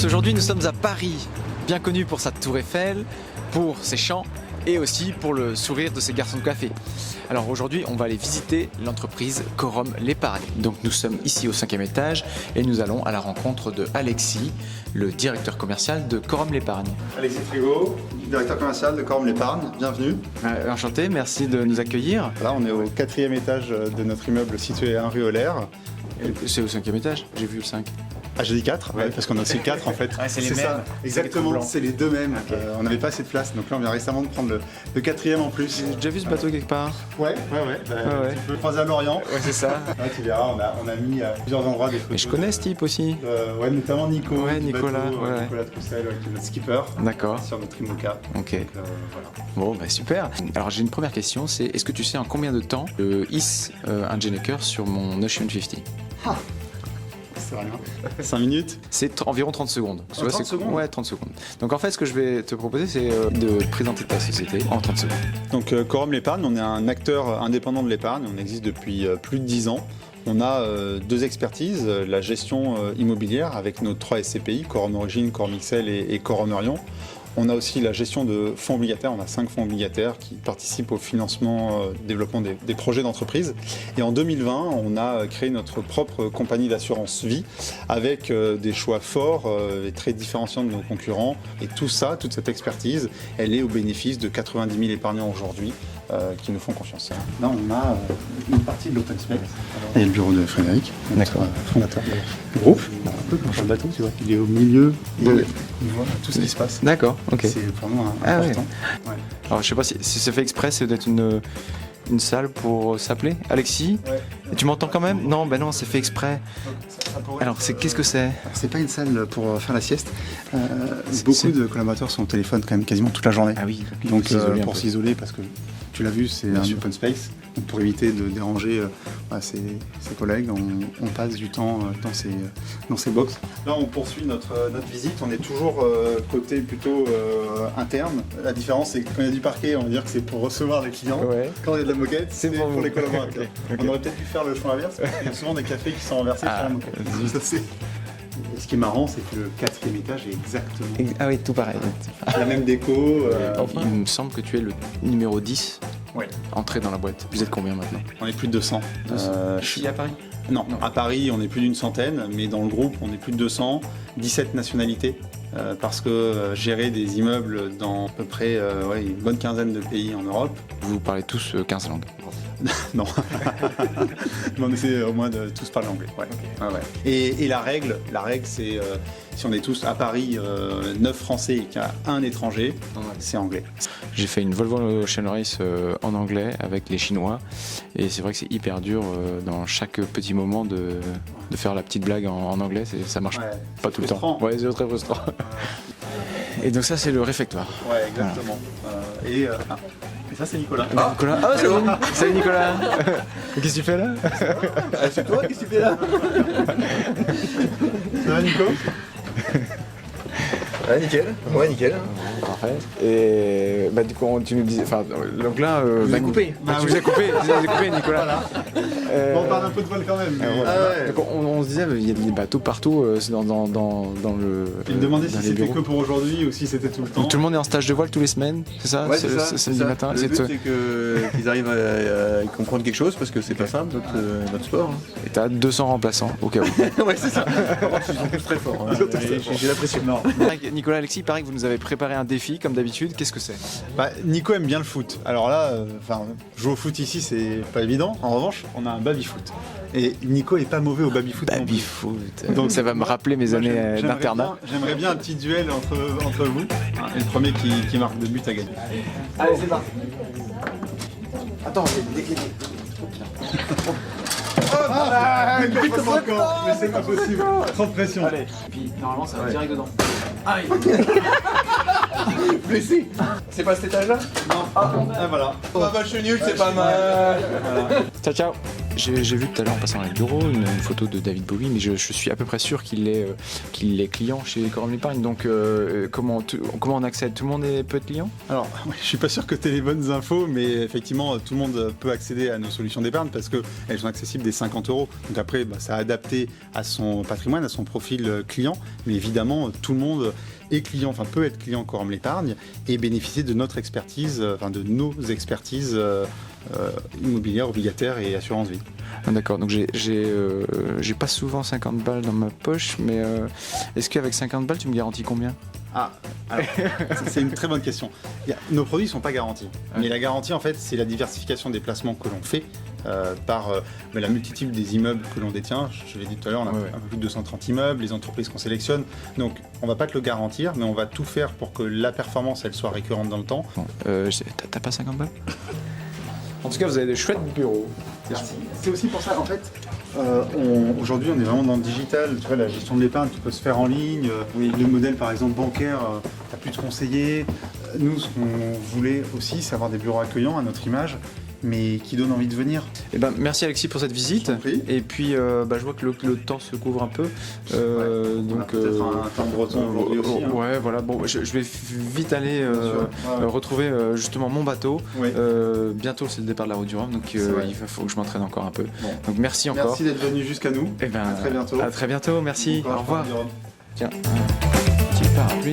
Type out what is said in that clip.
Aujourd'hui, nous sommes à Paris, bien connu pour sa tour Eiffel, pour ses chants et aussi pour le sourire de ses garçons de café. Alors aujourd'hui, on va aller visiter l'entreprise Corum l'épargne. Donc nous sommes ici au 5e étage et nous allons à la rencontre de Alexis, le directeur commercial de Corum l'épargne. Alexis Frigo, directeur commercial de Corum l'épargne, bienvenue. Enchanté, merci de nous accueillir. Là, on est au 4e étage de notre immeuble situé à Henri-Olaire. C'est au 5e étage, j'ai vu le 5. Ah, j'ai dit 4, ouais, parce qu'on a aussi 4 en fait. Ouais, c'est les mêmes. Ça, exactement, c'est les deux mêmes. Okay. On n'avait pas assez de place, donc là on vient récemment de prendre le 4e en plus. J'ai déjà vu ce bateau quelque part. Ouais. Tu peux croiser à Lorient. Ouais, c'est ça. Là, tu verras, on a mis à plusieurs endroits des photos. Mais je connais ce type aussi. Ouais, notamment Nico. Ouais, Nicolas. Bateau, Nicolas Troussel, qui est notre skipper. D'accord. Sur notre IMOCA. Ok. Donc, voilà. Bon, bah super. Alors j'ai une première question, c'est est-ce que tu sais en combien de temps je hisse un Gennaker sur mon Ocean 50? Ah. C'est rien. 5 minutes. C'est environ 30 secondes. 30 secondes. Ouais, 30 secondes. Donc en fait, ce que je vais te proposer, c'est de présenter ta société en 30 secondes. Donc Corum l'épargne, on est un acteur indépendant de l'épargne, on existe depuis plus de 10 ans. On a deux expertises, la gestion immobilière avec nos 3 SCPI, Corum Origine, Corum XL et Corum Orion. On a aussi la gestion de fonds obligataires, on a 5 fonds obligataires qui participent au financement, développement des projets d'entreprise. Et en 2020, on a créé notre propre compagnie d'assurance vie avec des choix forts et très différenciants de nos concurrents. Et tout ça, toute cette expertise, elle est au bénéfice de 90 000 épargnants aujourd'hui qui nous font confiance. Là, on a une partie de l'open space. Il y a le bureau de Frédéric, notre fondateur du groupe. Un peu comme sur le bateau, tu vois. Il est au milieu et il voit tout cet espace. D'accord, ok. C'est vraiment important. Ouais. Alors je sais pas si c'est fait exprès, c'est d'être une salle pour s'appeler Alexis. Ouais. Et tu m'entends quand même? Non, ben non, c'est fait exprès. Alors qu'est-ce que c'est? C'est pas une salle pour faire la sieste. Beaucoup de collaborateurs sont au téléphone quand même quasiment toute la journée. Ah oui, donc pour s'isoler, parce que tu l'as vu, c'est un open space. Donc pour éviter de déranger ses collègues, on passe du temps dans ces box. Là, on poursuit notre visite. On est toujours côté plutôt interne. La différence, c'est que quand il y a du parquet, on va dire que c'est pour recevoir les clients. Ouais. Quand il y a de la moquette, c'est pour les collaborateurs. Okay. On aurait peut-être pu faire le choix inverse, parce qu'il y a souvent des cafés qui sont renversés sur la moquette. Et ce qui est marrant, c'est que le 4e étage est exactement... Ah oui, tout pareil. La même déco. Il me semble que tu es le numéro 10. Oui. Entré dans la boîte. Vous êtes combien maintenant? On est plus de 200. Ici à Paris? Non, à Paris on est plus d'une centaine, mais dans le groupe on est plus de 200, 17 nationalités, parce que gérer des immeubles dans à peu près une bonne quinzaine de pays en Europe. Vous parlez tous 15 langues? Non. Mais on essaie au moins de tous parler anglais. Ouais. Okay. Ah ouais. Et la règle c'est si on est tous à Paris 9 Français et qu'il y a un étranger, c'est anglais. J'ai fait une Volvo Ocean Race en anglais avec les Chinois et c'est vrai que c'est hyper dur dans chaque petit moment de faire la petite blague en anglais, ça marche pas tout frustrant. Le temps. Ouais, c'est très frustrant. Et donc ça c'est le réfectoire. Ouais, exactement. Voilà. Et ça c'est Nicolas. Nicolas. Ah c'est bon. Salut Nicolas. Qu'est-ce que tu fais là? C'est toi, qu'est-ce que tu fais là? Ça va Nico? Ouais, nickel. Ouais, nickel. Parfait. Et bah, du coup, tu nous disais. Enfin, donc là. Vous avez coupé. Tu nous as coupé, Nicolas. Voilà. On parle un peu de vol quand même. Voilà. Ouais. Donc on se disait, il y a des bateaux partout dans le. Il me demandait si c'était que pour aujourd'hui ou si c'était tout le temps. Donc, tout le monde est en stage de voile tous les semaines, c'est ça? Ouais, c'est ça. Samedi matin. Le but, c'est qu'ils arrivent à comprendre quelque chose parce que c'est pas simple, notre sport. Et t'as 200 remplaçants, au cas où. Ouais, c'est ça. Ils sont tous très forts. J'ai l'impression. Nicolas, Alexis, il paraît que vous nous avez préparé un défi comme d'habitude. Qu'est-ce que c'est? Nico aime bien le foot. Alors là, jouer au foot ici, c'est pas évident. En revanche, on a un baby-foot. Et Nico est pas mauvais au baby-foot. Baby-foot. Donc ça va me rappeler mes années d'internat. J'aimerais bien un petit duel entre vous. Et le premier qui marque de but à gagner. Allez, c'est parti. Attends, j'ai décliné. Mais c'est pas possible. Trop de pression. Allez. Et puis normalement ça va direct dedans. Aïe. Mais si. C'est pas cet étage-là? Non. Ah voilà. Match nul, c'est pas mal. Ciao ciao. J'ai vu tout à l'heure en passant dans le bureau une photo de David Bowie, mais je suis à peu près sûr qu'il est client chez Corum l'Épargne. Donc comment on accède? Tout le monde peut être client? Alors, je suis pas sûr que tu aies les bonnes infos, mais effectivement, tout le monde peut accéder à nos solutions d'épargne parce qu'elles sont accessibles dès 50 €. Donc après, ça a adapté à son patrimoine, à son profil client, mais évidemment, tout le monde est client, enfin peut être client Corum l'Épargne et bénéficier de notre expertise, de nos expertises immobilières, obligataires et assurance vie. Ah, d'accord, donc j'ai pas souvent 50 balles dans ma poche, mais est-ce qu'avec 50 balles tu me garantis combien? Ah, alors, c'est une très bonne question. Nos produits ne sont pas garantis, mais la garantie en fait c'est la diversification des placements que l'on fait par la multitude des immeubles que l'on détient. Je l'ai dit tout à l'heure, on a un peu plus de 230 immeubles, les entreprises qu'on sélectionne, donc on va pas te le garantir, mais on va tout faire pour que la performance elle soit récurrente dans le temps. Bon, t'as pas 50 balles? En tout cas, vous avez des chouettes bureaux. Merci. C'est aussi pour ça, en fait, aujourd'hui on est vraiment dans le digital, tu vois, la gestion de l'épargne qui peut se faire en ligne, le modèle par exemple bancaire, t'as plus de conseillers. Nous, ce qu'on voulait aussi, c'est avoir des bureaux accueillants à notre image, mais qui donnent envie de venir. Eh ben, merci Alexis pour cette visite. Et puis je vois que le temps se couvre un peu. Donc peut-être un temps breton aujourd'hui aussi. Ouais, voilà. Bon, je vais vite aller retrouver justement mon bateau. Bientôt c'est le départ de la route du Rhum, donc il faut que je m'entraîne encore un peu. Bon. Donc merci encore. Merci d'être venu jusqu'à nous. Et ben, à très bientôt. À très bientôt. Merci. Au revoir. Tiens, petit parapluie.